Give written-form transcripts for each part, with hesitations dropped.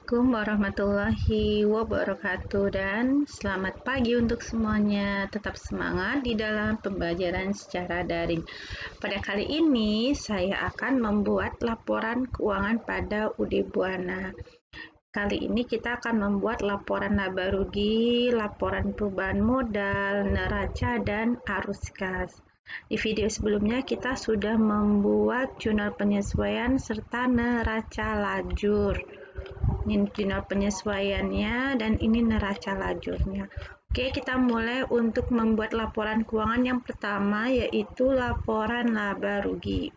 Assalamualaikum warahmatullahi wabarakatuh dan selamat pagi untuk semuanya. Tetap semangat di dalam pembelajaran secara daring. Pada kali ini saya akan membuat laporan keuangan pada UD Buana. Kali ini kita akan membuat laporan laba rugi, laporan perubahan modal, neraca, dan arus kas. Di video sebelumnya kita sudah membuat jurnal penyesuaian serta neraca lajur. Ini jurnal penyesuaiannya dan ini neraca lajurnya. Oke, kita mulai untuk membuat laporan keuangan yang pertama, yaitu laporan laba rugi.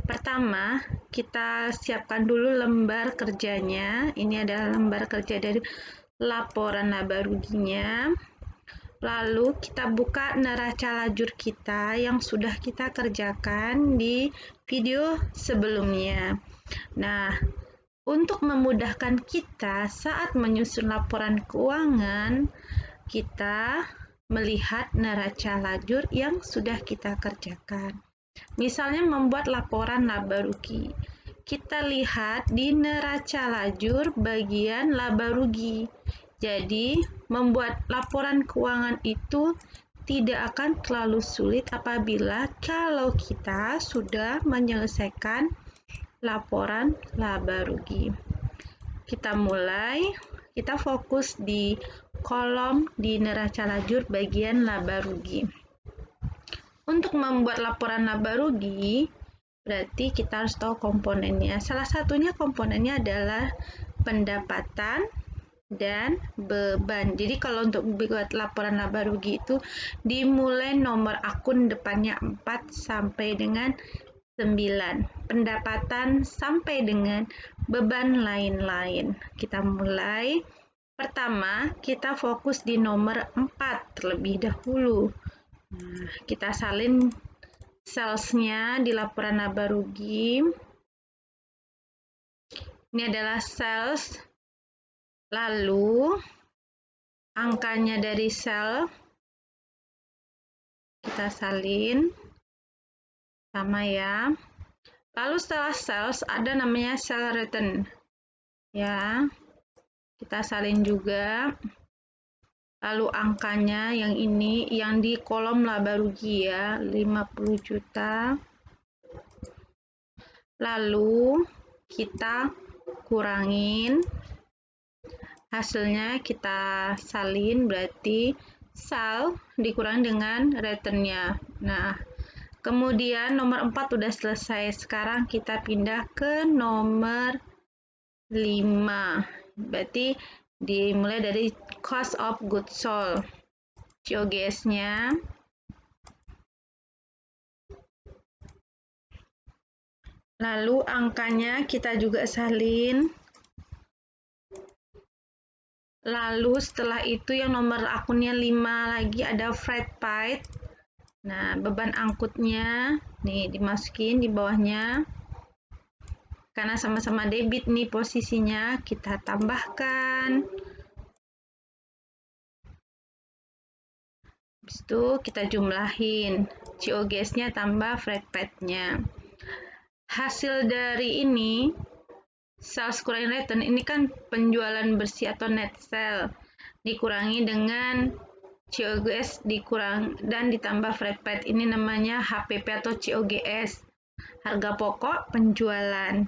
Pertama, kita siapkan dulu lembar kerjanya. Ini adalah lembar kerja dari laporan laba ruginya. Lalu kita buka neraca lajur kita yang sudah kita kerjakan di video sebelumnya. Nah, untuk memudahkan kita saat menyusun laporan keuangan, kita melihat neraca lajur yang sudah kita kerjakan. Misalnya membuat laporan laba rugi. Kita lihat di neraca lajur bagian laba rugi. Jadi, membuat laporan keuangan itu tidak akan terlalu sulit apabila kalau kita sudah menyelesaikan laporan laba rugi. Kita mulai, kita fokus di kolom di neraca lajur bagian laba rugi. Untuk membuat laporan laba rugi, berarti kita harus tahu komponennya. Salah satunya komponennya adalah pendapatan dan beban. Jadi kalau untuk membuat laporan laba rugi itu dimulai nomor akun depannya 4 sampai dengan 9. Pendapatan sampai dengan beban lain-lain. Kita mulai. Pertama, kita fokus di nomor 4 terlebih dahulu. Nah, kita salin sales-nya di laporan laba rugi. Ini adalah sales. Lalu, angkanya dari sel kita salin. Sama ya. Lalu setelah sales ada namanya sell return. Ya. Kita salin juga. Lalu angkanya yang ini yang di kolom laba rugi ya, 50 juta. Lalu kita kurangin. Hasilnya kita salin, berarti sal dikurangi dengan return-nya. Nah, kemudian nomor 4 udah selesai. Sekarang kita pindah ke nomor 5. Berarti dimulai dari cost of goods sold. COGS-nya. Lalu angkanya kita juga salin. Lalu setelah itu yang nomor akunnya 5 lagi ada freight paid. Nah, beban angkutnya nih dimasukin di bawahnya. Karena sama-sama debit nih posisinya, kita tambahkan. Habis itu kita jumlahin. COGS-nya tambah freight paid-nya. Hasil dari ini sales kurangi return, ini kan penjualan bersih atau net sale dikurangi dengan COGS dikurang dan ditambah freight paid, ini namanya HPP atau COGS, harga pokok penjualan.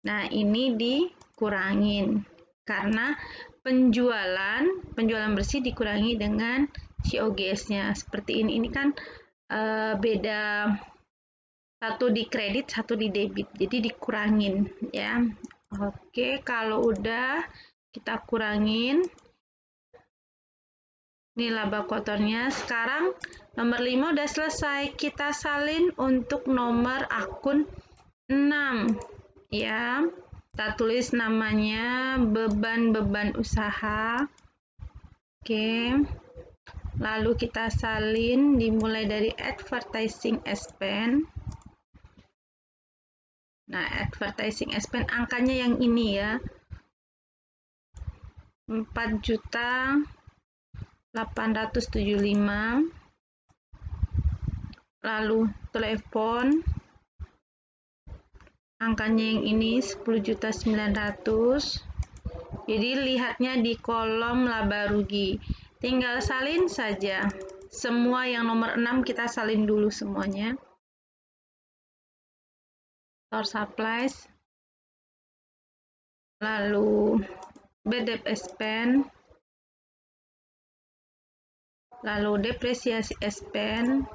Nah, ini dikurangin karena penjualan bersih dikurangi dengan COGS-nya seperti ini. Ini kan beda, satu di kredit, satu di debit, jadi dikurangin ya. Oke, kalau udah kita kurangin. Ini laba kotornya. Sekarang nomor 5 udah selesai. Kita salin untuk nomor akun 6. Ya. Kita tulis namanya beban-beban usaha. Oke. Lalu kita salin dimulai dari advertising expense. Nah, advertising expense angkanya yang ini ya. 4.875. Lalu telepon angkanya yang ini 10.900. Jadi lihatnya di kolom laba rugi. Tinggal salin saja. Semua yang nomor 6 kita salin dulu semuanya. Source supplies. Lalu bad debt expense. Lalu depresiasi expense.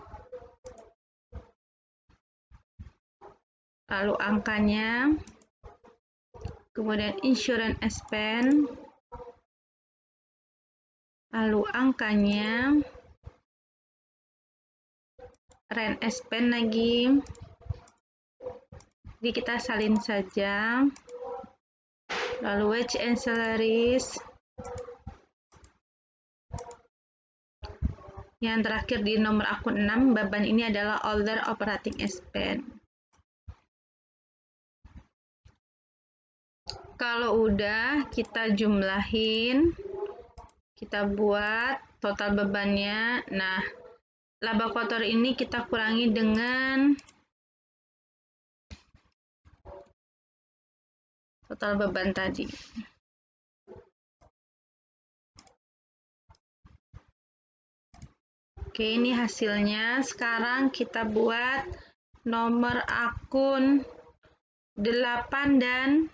Lalu angkanya. Kemudian insurance expense. Lalu angkanya. Rent expense lagi. Jadi kita salin saja. Lalu wage and salaries. Yang terakhir di nomor akun 6, beban ini adalah other operating expense. Kalau udah, kita jumlahin, kita buat total bebannya. Nah, laba kotor ini kita kurangi dengan total beban tadi. Oke, ini hasilnya. Sekarang kita buat nomor akun 8 dan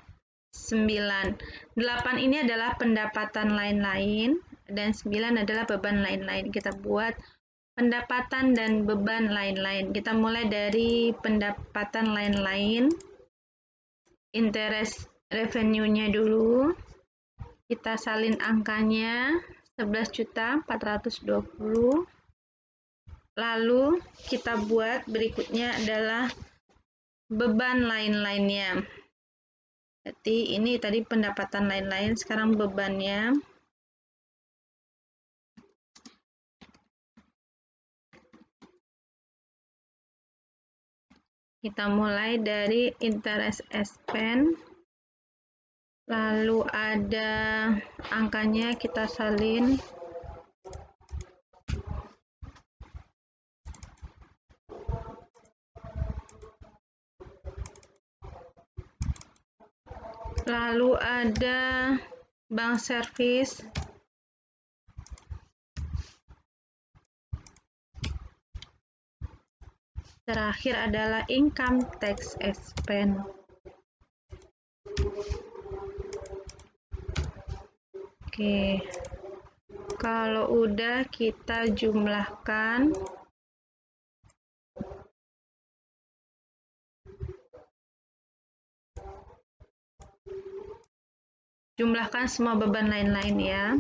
9. 8 ini adalah pendapatan lain-lain dan 9 adalah beban lain-lain. Kita buat pendapatan dan beban lain-lain. Kita mulai dari pendapatan lain-lain. Interest revenue-nya dulu. Kita salin angkanya 11.420. Lalu kita buat berikutnya adalah beban lain-lainnya. Berarti ini tadi pendapatan lain-lain, sekarang bebannya. Kita mulai dari interest expense. Lalu ada angkanya kita salin. Lalu ada bank service. Terakhir adalah income tax expense. Oke. Kalau udah kita jumlahkan. Jumlahkan semua beban lain-lain ya.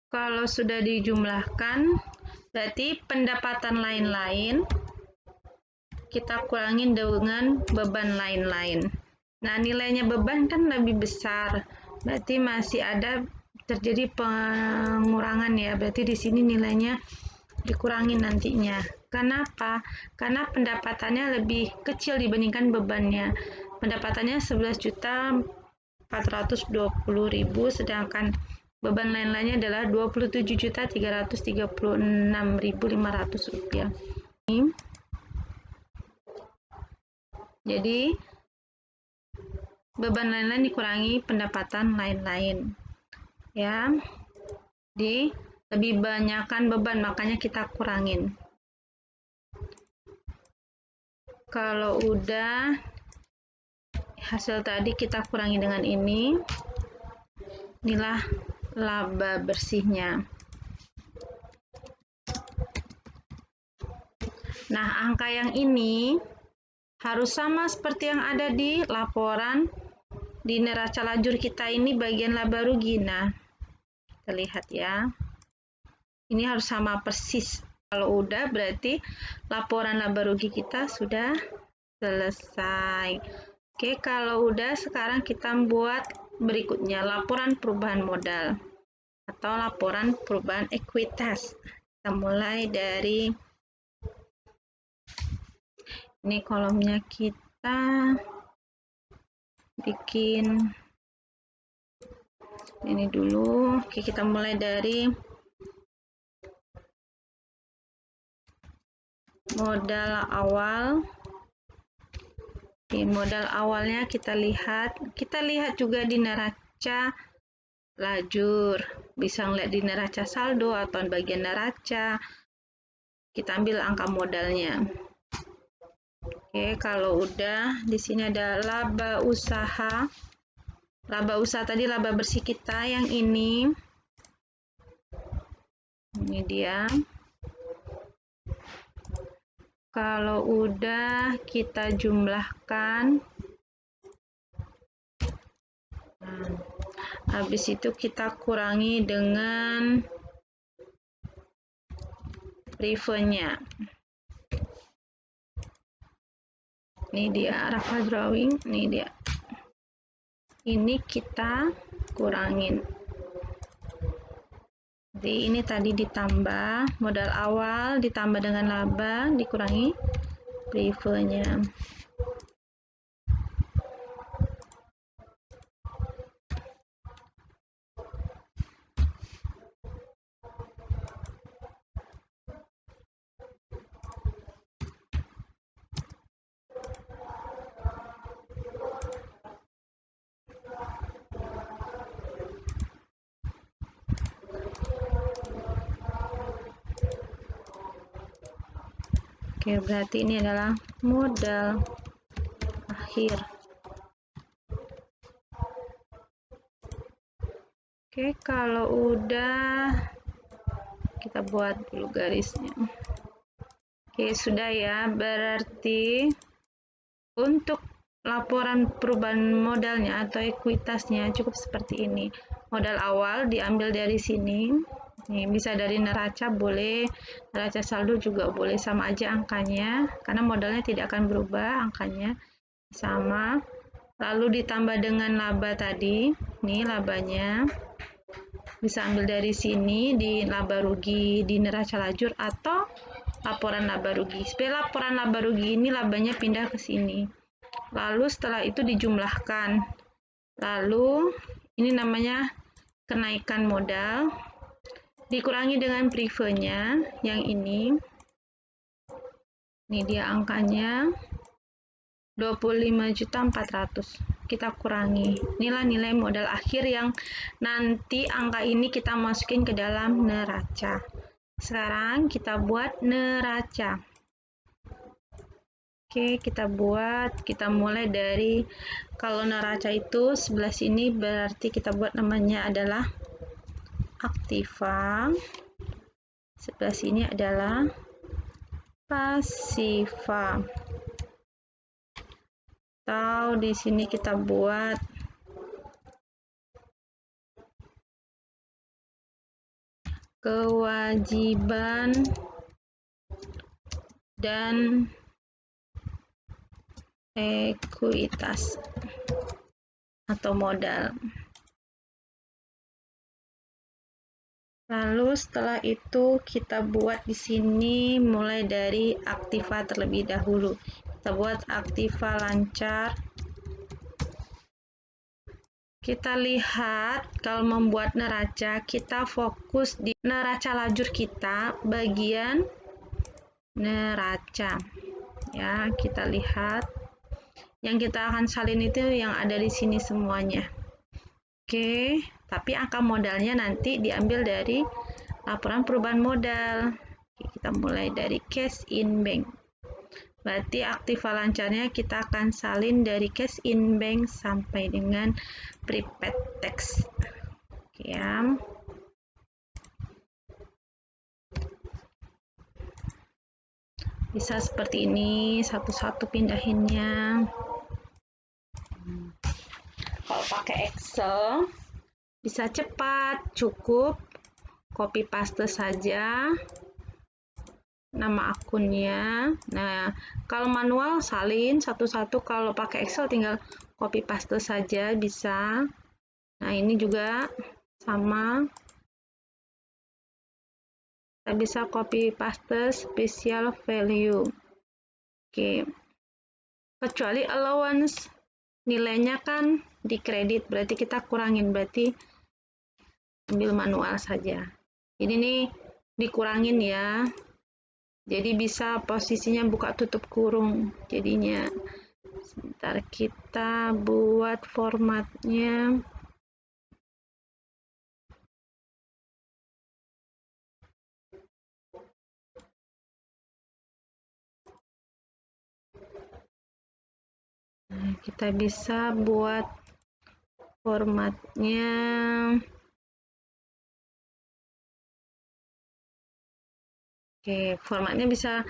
Kalau sudah dijumlahkan, berarti pendapatan lain-lain kita kurangin dengan beban lain-lain. Nah, nilainya beban kan lebih besar, berarti masih ada terjadi pengurangan ya. Berarti di sini nilainya dikurangin nantinya. Kenapa? Karena pendapatannya lebih kecil dibandingkan bebannya. Pendapatannya 11.420.000, sedangkan beban lain-lainnya adalah 27.336.500 rupiah. Jadi beban lain-lain dikurangi pendapatan lain-lain. Ya, di lebih banyakkan beban, makanya kita kurangin. Kalau udah hasil tadi kita kurangi dengan ini. Inilah laba bersihnya. Nah, angka yang ini harus sama seperti yang ada di laporan di neraca lajur kita ini bagian laba rugi. Nah, kita lihat ya. Ini harus sama persis. Kalau udah berarti laporan laba rugi kita sudah selesai. Oke, kalau udah sekarang kita buat berikutnya laporan perubahan modal atau laporan perubahan ekuitas. Kita mulai dari ini kolomnya kita bikin ini dulu. Oke, kita mulai dari modal awal. Di modal awalnya kita lihat juga di neraca lajur, bisa ngeliat di neraca saldo atau bagian neraca. Kita ambil angka modalnya. Oke, kalau udah di sini ada laba usaha. Laba usaha tadi laba bersih kita yang ini. Ini dia. Kalau udah kita jumlahkan. Nah, habis itu kita kurangi dengan revenue-nya. Ini dia Rafa drawing, ini dia. Ini kita kurangin. Jadi ini tadi ditambah modal awal ditambah dengan laba dikurangi revenue-nya. Oke, berarti ini adalah modal akhir. Oke, kalau udah kita buat dulu garisnya. Oke, sudah ya. Berarti untuk laporan perubahan modalnya atau ekuitasnya cukup seperti ini. Modal awal diambil dari sini. Nih, bisa dari neraca boleh, neraca saldo juga boleh, sama aja angkanya karena modalnya tidak akan berubah, angkanya sama. Lalu ditambah dengan laba tadi, nih labanya bisa ambil dari sini di laba rugi di neraca lajur atau laporan laba rugi. Supaya laporan laba rugi ini labanya pindah ke sini. Lalu setelah itu dijumlahkan. Lalu ini namanya kenaikan modal. Dikurangi dengan prefernya yang ini. Ini dia angkanya 25.400.000. Kita kurangi. Inilah nilai modal akhir yang nanti angka ini kita masukin ke dalam neraca. Sekarang kita buat neraca. Oke, kita mulai dari, kalau neraca itu sebelah sini berarti kita buat namanya adalah aktiva. Sebelah sini adalah pasiva. Atau di sini kita buat kewajiban dan ekuitas atau modal. Lalu setelah itu kita buat di sini mulai dari aktiva terlebih dahulu. Kita buat aktiva lancar. Kita lihat kalau membuat neraca, kita fokus di neraca lajur kita bagian neraca. Ya, kita lihat yang kita akan salin itu yang ada di sini semuanya. Oke, tapi angka modalnya nanti diambil dari laporan perubahan modal. Oke, kita mulai dari cash in bank. Berarti aktiva lancarnya kita akan salin dari cash in bank sampai dengan prepaid tax. Oke ya. Bisa seperti ini, satu-satu pindahinnya. Kalau pakai Excel bisa cepat, cukup copy paste saja nama akunnya. Nah, kalau manual salin satu-satu, kalau pakai Excel tinggal copy paste saja bisa. Nah, ini juga sama. Kita bisa copy paste special value. Oke. Kecuali allowance nilainya kan di kredit, berarti kita kurangin, berarti ambil manual saja. Jadi ini dikurangin ya. Jadi bisa posisinya buka tutup kurung jadinya. Sebentar, kita buat formatnya. Nah, kita bisa buat formatnya. Oke, formatnya bisa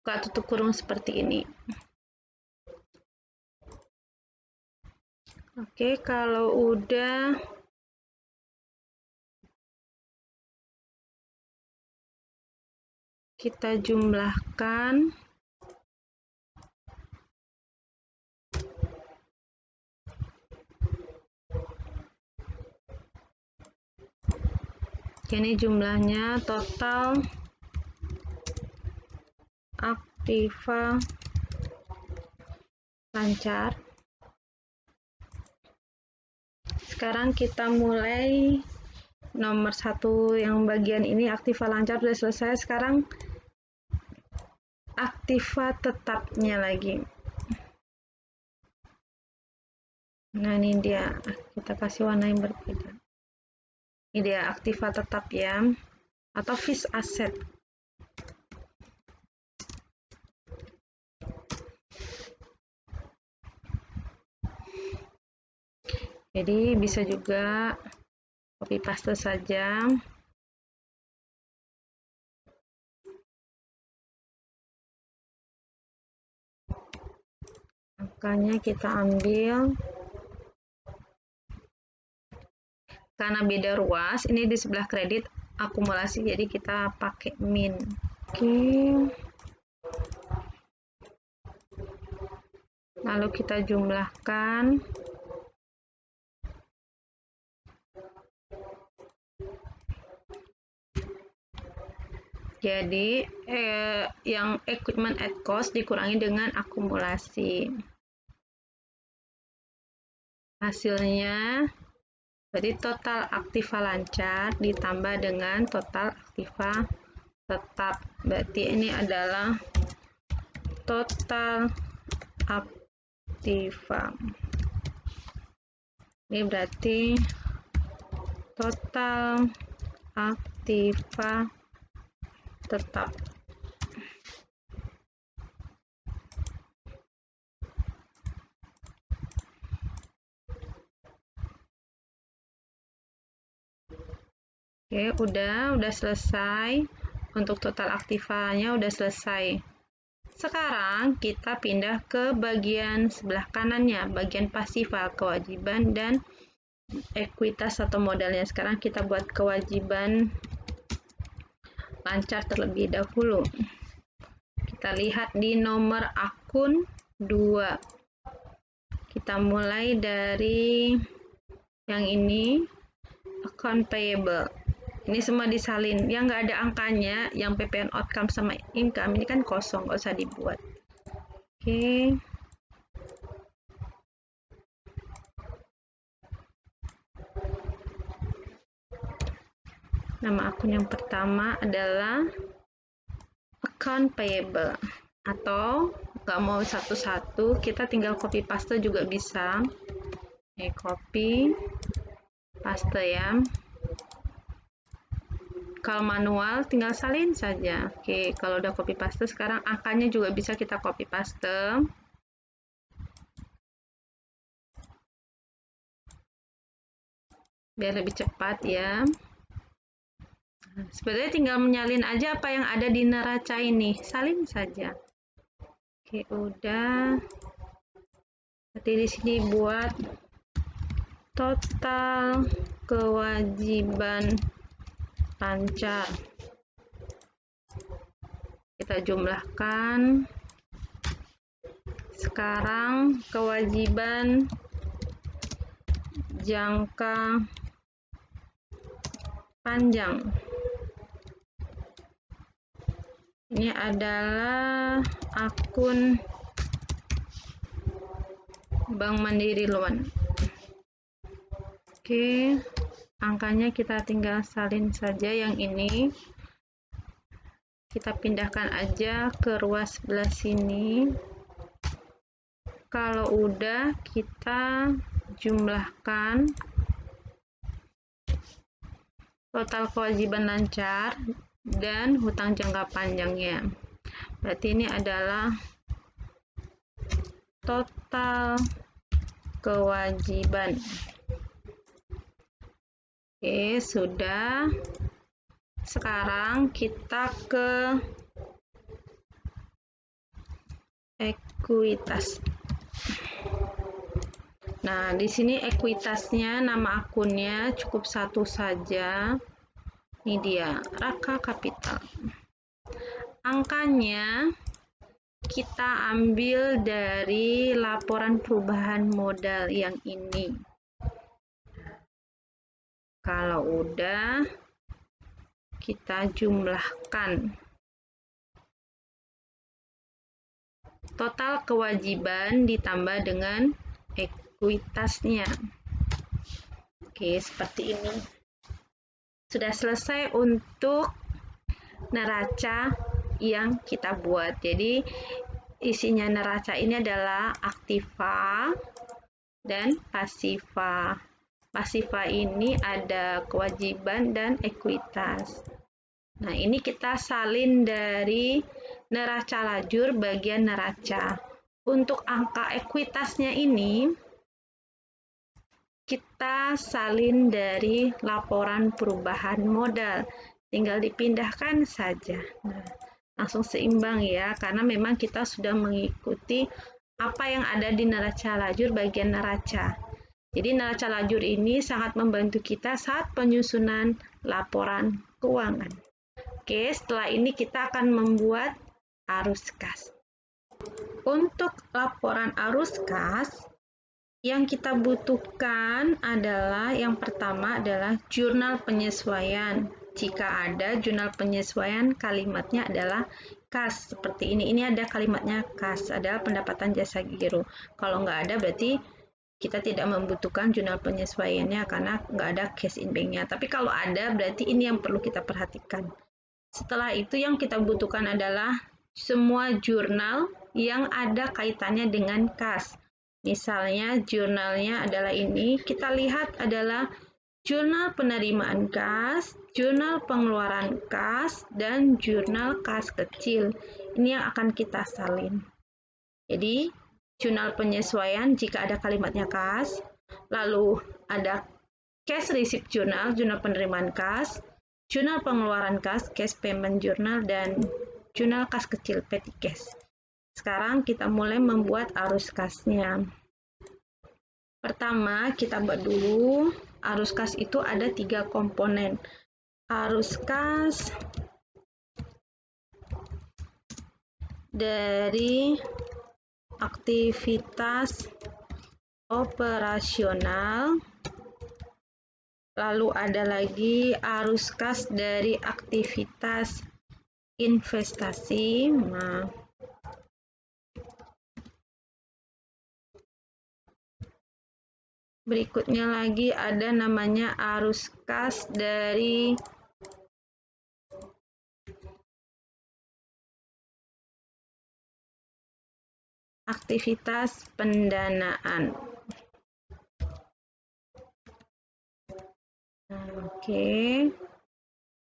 buka tutup kurung seperti ini. Oke, kalau udah kita jumlahkan. Ini jumlahnya total aktiva lancar. Sekarang kita mulai nomor 1 yang bagian ini aktiva lancar sudah selesai. Sekarang aktiva tetapnya lagi. Nah, ini dia, kita kasih warna yang berbeda. Ini dia aktiva tetap ya, atau fixed asset. Jadi bisa juga copy paste saja. Makanya kita ambil, karena beda ruas, ini di sebelah kredit akumulasi, jadi kita pakai min. Oke. Lalu kita jumlahkan. Jadi yang equipment at cost dikurangi dengan akumulasi. Hasilnya berarti total aktiva lancar ditambah dengan total aktiva tetap. Berarti ini adalah total aktiva. Ini berarti total aktiva tetap. Oke, udah selesai. Untuk total aktivanya udah selesai. Sekarang kita pindah ke bagian sebelah kanannya, bagian pasiva, kewajiban dan ekuitas atau modalnya. Sekarang kita buat kewajiban lancar terlebih dahulu. Kita lihat di nomor akun 2. Kita mulai dari yang ini, account payable. Ini semua disalin, yang nggak ada angkanya, yang PPN outcome sama income, ini kan kosong, nggak usah dibuat. Oke. Nama akun yang pertama adalah account payable. Atau nggak mau satu-satu, kita tinggal copy paste juga bisa. Ini copy paste ya. Kalau manual tinggal salin saja. Oke, kalau udah copy paste, sekarang angkanya juga bisa kita copy paste. Biar lebih cepat ya. Sebenarnya tinggal menyalin aja apa yang ada di neraca ini. Salin saja. Oke, udah. Nanti di sini buat total kewajiban lancar. Kita jumlahkan. Sekarang kewajiban jangka panjang. Ini adalah akun Bank Mandiri Loan. Oke, angkanya kita tinggal salin saja yang ini. Kita pindahkan aja ke ruas sebelah sini. Kalau udah, kita jumlahkan total kewajiban lancar dan hutang jangka panjangnya. Berarti ini adalah total kewajiban. Oke, sudah. Sekarang kita ke ekuitas. Nah, di sini ekuitasnya, nama akunnya cukup satu saja. Ini dia, Raka Kapital. Angkanya kita ambil dari laporan perubahan modal yang ini. Kalau udah, kita jumlahkan total kewajiban ditambah dengan ekuitasnya. Oke, seperti ini. Sudah selesai untuk neraca yang kita buat. Jadi, isinya neraca ini adalah aktiva dan pasiva. Pasiva ini ada kewajiban dan ekuitas. Nah, ini kita salin dari neraca lajur bagian neraca. Untuk angka ekuitasnya ini, kita salin dari laporan perubahan modal. Tinggal dipindahkan saja. Nah, langsung seimbang ya, karena memang kita sudah mengikuti apa yang ada di neraca lajur bagian neraca. Jadi neraca lajur ini sangat membantu kita saat penyusunan laporan keuangan. Oke, setelah ini kita akan membuat arus kas. Untuk laporan arus kas, yang kita butuhkan adalah yang pertama adalah jurnal penyesuaian. Jika ada jurnal penyesuaian, kalimatnya adalah kas. Seperti ini ada kalimatnya kas, adalah pendapatan jasa giro. Kalau nggak ada berarti kita tidak membutuhkan jurnal penyesuaiannya karena nggak ada cash in bank-nya. Tapi kalau ada, berarti ini yang perlu kita perhatikan. Setelah itu yang kita butuhkan adalah semua jurnal yang ada kaitannya dengan kas. Misalnya jurnalnya adalah ini, kita lihat adalah jurnal penerimaan kas, jurnal pengeluaran kas, dan jurnal kas kecil. Ini yang akan kita salin. Jadi, jurnal penyesuaian jika ada kalimatnya kas, lalu ada cash receipt jurnal, jurnal penerimaan kas, jurnal pengeluaran kas, cash payment journal, dan jurnal kas kecil, petty cash. Sekarang kita mulai membuat arus kasnya. Pertama, kita buat dulu, arus kas itu ada 3 komponen. Arus kas dari aktivitas operasional, lalu ada lagi arus kas dari aktivitas investasi. Nah, berikutnya lagi ada namanya arus kas dari aktivitas pendanaan. Oke.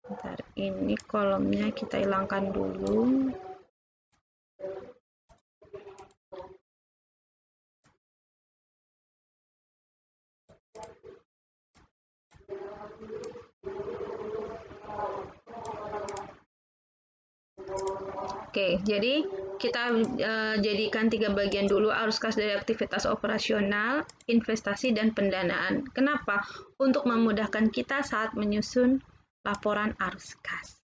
Bentar, ini kolomnya kita hilangkan dulu. Oke, jadi kita jadikan 3 bagian dulu, arus kas dari aktivitas operasional, investasi, dan pendanaan. Kenapa? Untuk memudahkan kita saat menyusun laporan arus kas.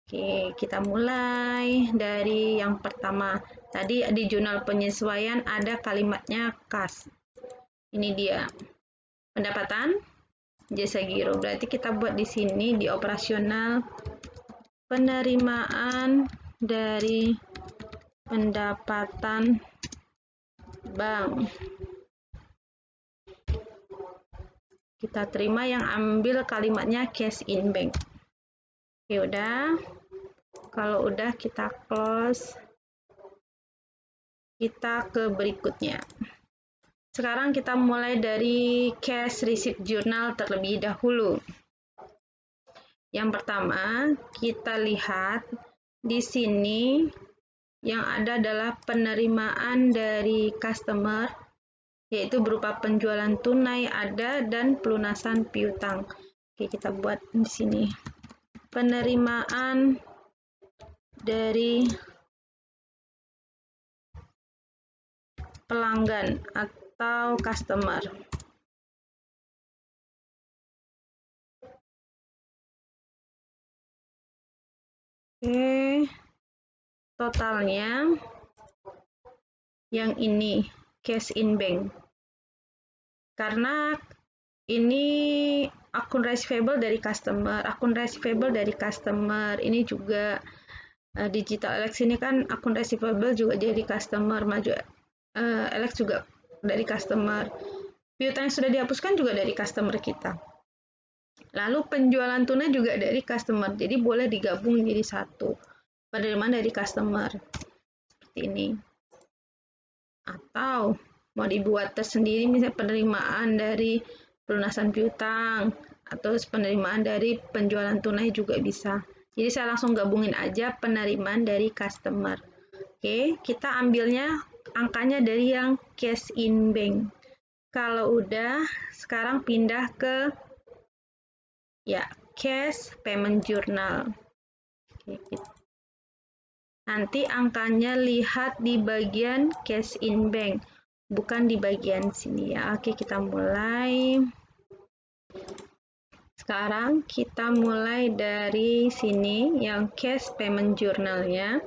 Oke, kita mulai dari yang pertama. Tadi di jurnal penyesuaian ada kalimatnya kas. Ini dia. Pendapatan jasa giro. Berarti kita buat di sini di operasional penerimaan dari pendapatan bank. Kita terima yang ambil kalimatnya cash in bank. Oke, udah. Kalau udah kita close. kita ke berikutnya. Sekarang kita mulai dari cash receipt journal terlebih dahulu. Yang pertama, kita lihat di sini yang ada adalah penerimaan dari customer, yaitu berupa penjualan tunai ada dan pelunasan piutang. Oke, kita buat di sini. Penerimaan dari pelanggan atau customer. Oke, totalnya yang ini cash in bank. Karena ini akun receivable dari customer, ini juga digital Alex ini kan akun receivable juga jadi customer, Alex juga dari customer. Piutang yang sudah dihapuskan juga dari customer kita. Lalu penjualan tunai juga dari customer, jadi boleh digabung jadi satu. Penerimaan dari customer, seperti ini. Atau mau dibuat tersendiri, misalnya penerimaan dari pelunasan piutang, atau penerimaan dari penjualan tunai juga bisa. Jadi saya langsung gabungin aja penerimaan dari customer. Oke, kita ambilnya angkanya dari yang cash in bank. Kalau udah, sekarang pindah ke ya cash payment journal. Oke, nanti angkanya lihat di bagian cash in bank, bukan di bagian sini ya. Oke, kita mulai. Sekarang kita mulai dari sini yang cash payment journalnya.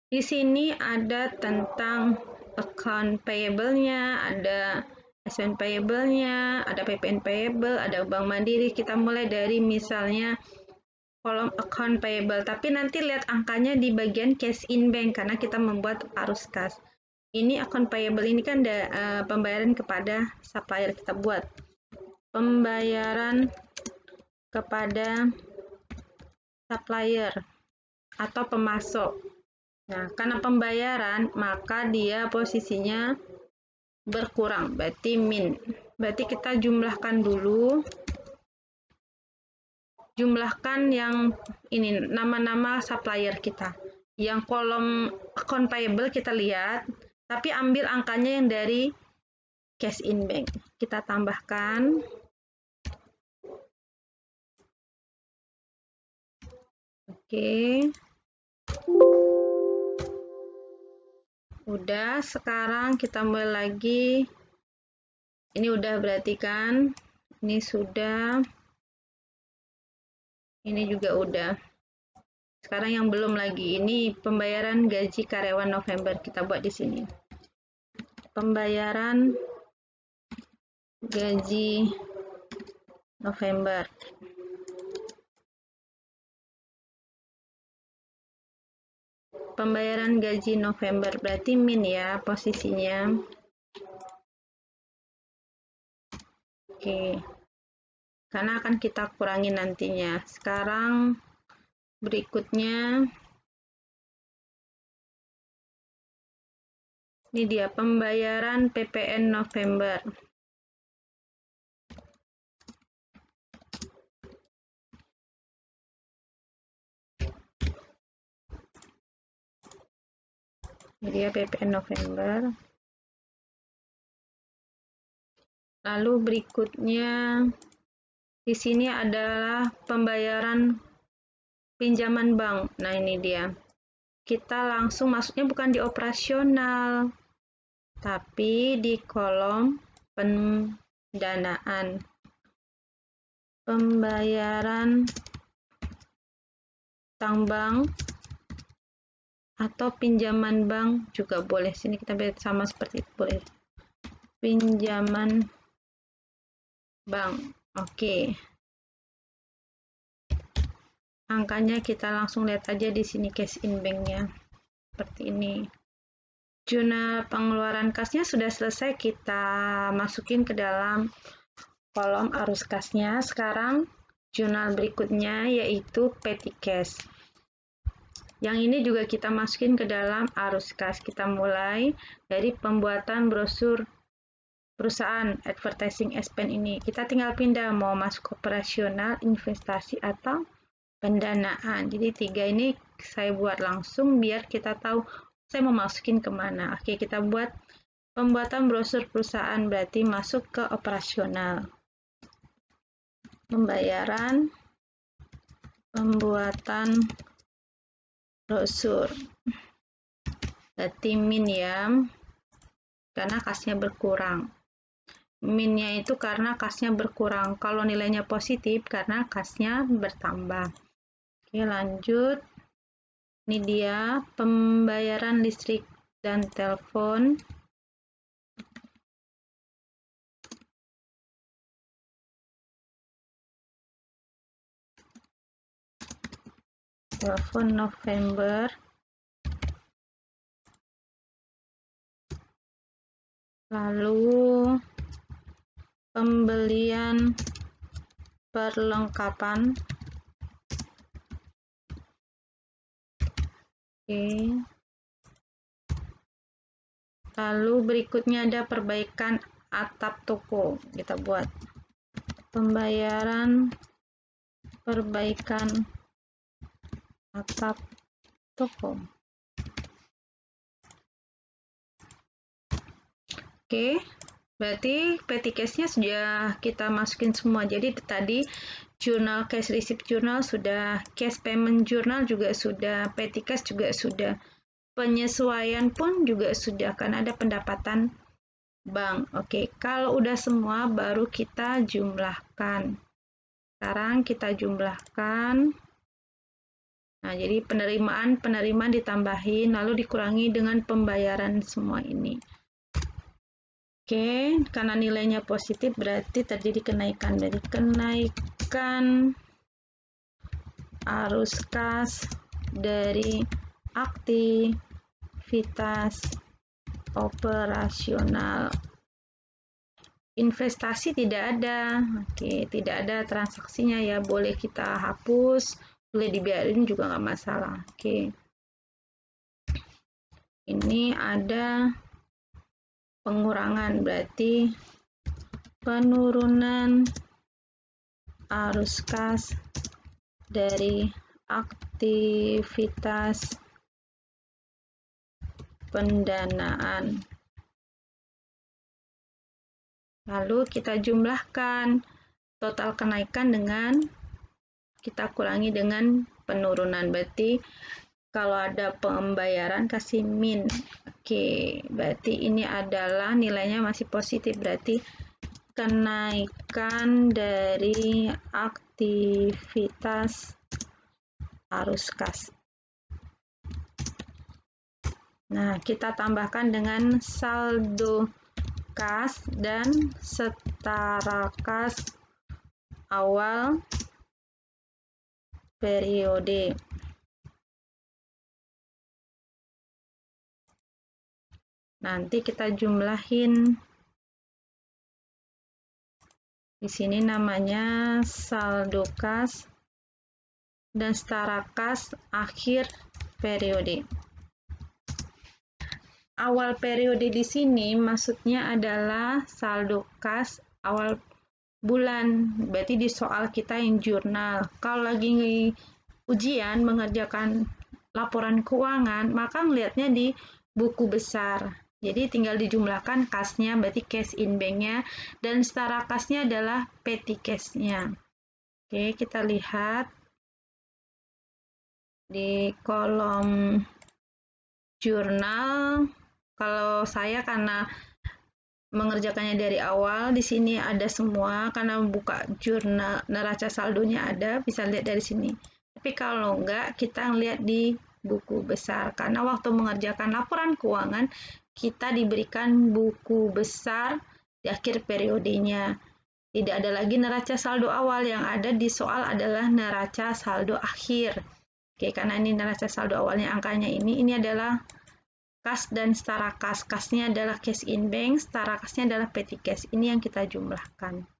Di sini ada tentang account payable-nya, ada SPN payable-nya, ada PPN payable, ada Bank Mandiri. Kita mulai dari misalnya kolom account payable, tapi nanti lihat angkanya di bagian cash in bank karena kita membuat arus kas. Ini account payable ini kan pembayaran kepada supplier, kita buat pembayaran kepada supplier atau pemasok. Nah, karena pembayaran, maka dia posisinya berkurang, berarti min. Berarti kita jumlahkan dulu. Jumlahkan yang ini, nama-nama supplier kita. Yang kolom account payable kita lihat, tapi ambil angkanya yang dari cash in bank. Kita tambahkan. Oke. Udah, sekarang kita mulai lagi. Ini udah berarti kan? Ini sudah. Ini juga udah. Sekarang yang belum lagi, ini pembayaran gaji karyawan November. Kita buat di sini. Pembayaran gaji November. Pembayaran gaji November berarti min ya posisinya. Oke. Karena akan kita kurangi nantinya. Sekarang berikutnya ini dia pembayaran PPN November. Ini dia PPN November. Lalu berikutnya di sini adalah pembayaran pinjaman bank. Nah, ini dia. Kita langsung masuknya bukan di operasional, tapi di kolom pendanaan. Pembayaran utang bank atau pinjaman bank juga boleh. Sini kita sama seperti itu, boleh. Pinjaman bank. Oke. Angkanya kita langsung lihat aja di sini cash in bank-nya. Seperti ini. Jurnal pengeluaran kasnya sudah selesai, kita masukin ke dalam kolom arus kasnya. Sekarang jurnal berikutnya yaitu petty cash. Yang ini juga kita masukin ke dalam arus kas. Kita mulai dari pembuatan brosur perusahaan advertising expense ini. Kita tinggal pindah mau masuk operasional, investasi, atau pendanaan. Jadi 3 ini saya buat langsung biar kita tahu saya mau masukin kemana. Oke, kita buat pembuatan brosur perusahaan, berarti masuk ke operasional. Pembayaran, pembuatan brosur. Berarti min ya, karena kasnya berkurang. Minnya itu karena kasnya berkurang. Kalau nilainya positif karena kasnya bertambah. Oke, lanjut. Ini dia pembayaran listrik dan telepon. Telepon November. Lalu pembelian perlengkapan. Oke. Lalu berikutnya ada perbaikan atap toko. Kita buat pembayaran perbaikan atap toko. Oke, berarti petty cash-nya sudah kita masukin semua. Jadi tadi jurnal cash receipt journal sudah, cash payment journal juga sudah, petty cash juga sudah. Penyesuaian pun juga sudah, karena ada pendapatan bank. Oke, kalau udah semua baru kita jumlahkan. Sekarang kita jumlahkan. Nah, jadi penerimaan ditambahin, lalu dikurangi dengan pembayaran semua ini. Oke, karena nilainya positif berarti terjadi kenaikan. Dari kenaikan arus kas dari aktivitas operasional. Investasi tidak ada. Oke, tidak ada transaksinya ya. Boleh kita hapus, boleh dibiarin juga nggak masalah. Oke. Ini ada pengurangan, berarti penurunan arus kas dari aktivitas pendanaan. Lalu kita jumlahkan total kenaikan dengan kita kurangi dengan penurunan. Berarti kalau ada pembayaran kasih min. Oke, berarti ini adalah nilainya masih positif. Berarti kenaikan dari aktivitas arus kas. Nah, kita tambahkan dengan saldo kas dan setara kas awal periode. Nanti kita jumlahin. Di sini namanya saldo kas dan setara kas akhir periode. Awal periode di sini maksudnya adalah saldo kas awal bulan. Berarti di soal kita yang jurnal. Kalau lagi ujian mengerjakan laporan keuangan, maka ngelihatnya di buku besar. Jadi tinggal dijumlahkan kasnya, berarti cash in bank-nya, dan setara kasnya adalah petty cash-nya. Oke, kita lihat di kolom jurnal. Kalau saya karena mengerjakannya dari awal, di sini ada semua, karena buka jurnal neraca saldonya ada, bisa lihat dari sini. Tapi kalau enggak, kita lihat di buku besar, karena waktu mengerjakan laporan keuangan, kita diberikan buku besar di akhir periodenya. Tidak ada lagi neraca saldo awal, yang ada di soal adalah neraca saldo akhir. Oke, karena ini neraca saldo awalnya angkanya ini adalah kas dan setara kas. Kasnya adalah cash in bank, setara kasnya adalah petty cash. Ini yang kita jumlahkan.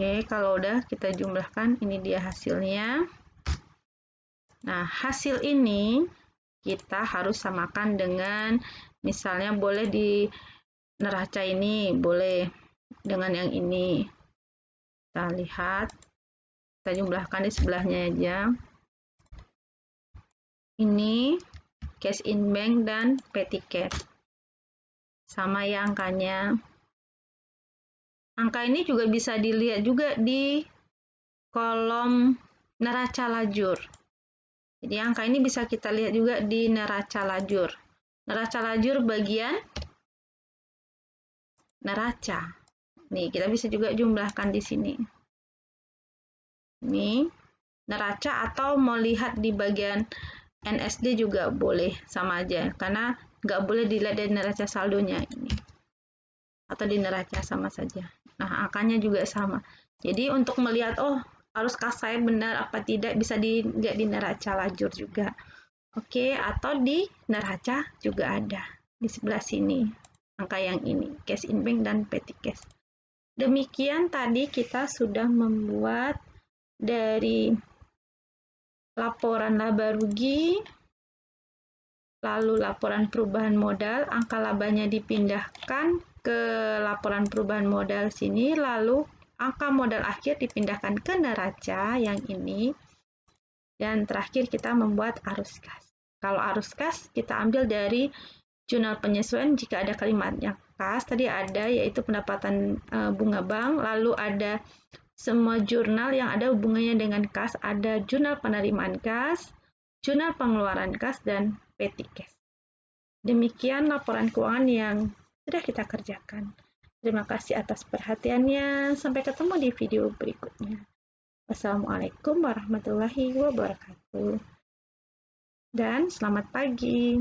Oke, kalau udah kita jumlahkan, ini dia hasilnya. Nah, hasil ini kita harus samakan dengan, misalnya boleh di neraca ini, boleh dengan yang ini. Kita lihat, kita jumlahkan di sebelahnya aja. Ini cash in bank dan petty cash. Sama ya angkanya. Angka ini juga bisa dilihat juga di kolom neraca lajur. Jadi angka ini bisa kita lihat juga di neraca lajur. Neraca lajur bagian neraca. Nih, kita bisa juga jumlahkan di sini. Ini neraca atau mau lihat di bagian NSD juga boleh, sama aja. Karena nggak boleh dilihat dari neraca saldonya ini. Atau di neraca sama saja. Nah, angkanya juga sama. Jadi untuk melihat, oh arus kas saya benar apa tidak, bisa dilihat di neraca lajur juga. Oke, atau di neraca juga ada. Di sebelah sini, angka yang ini, cash in bank dan petty cash. Demikian tadi kita sudah membuat dari laporan laba rugi, lalu laporan perubahan modal, angka labanya dipindahkan ke laporan perubahan modal sini, lalu angka modal akhir dipindahkan ke neraca yang ini, dan terakhir kita membuat arus kas. Kalau arus kas kita ambil dari jurnal penyesuaian jika ada kalimatnya kas, tadi ada yaitu pendapatan bunga bank, lalu ada semua jurnal yang ada hubungannya dengan kas, ada jurnal penerimaan kas, jurnal pengeluaran kas, dan petty cash. Demikian laporan keuangan yang sudah kita kerjakan. Terima kasih atas perhatiannya. Sampai ketemu di video berikutnya. Wassalamualaikum warahmatullahi wabarakatuh. Dan selamat pagi.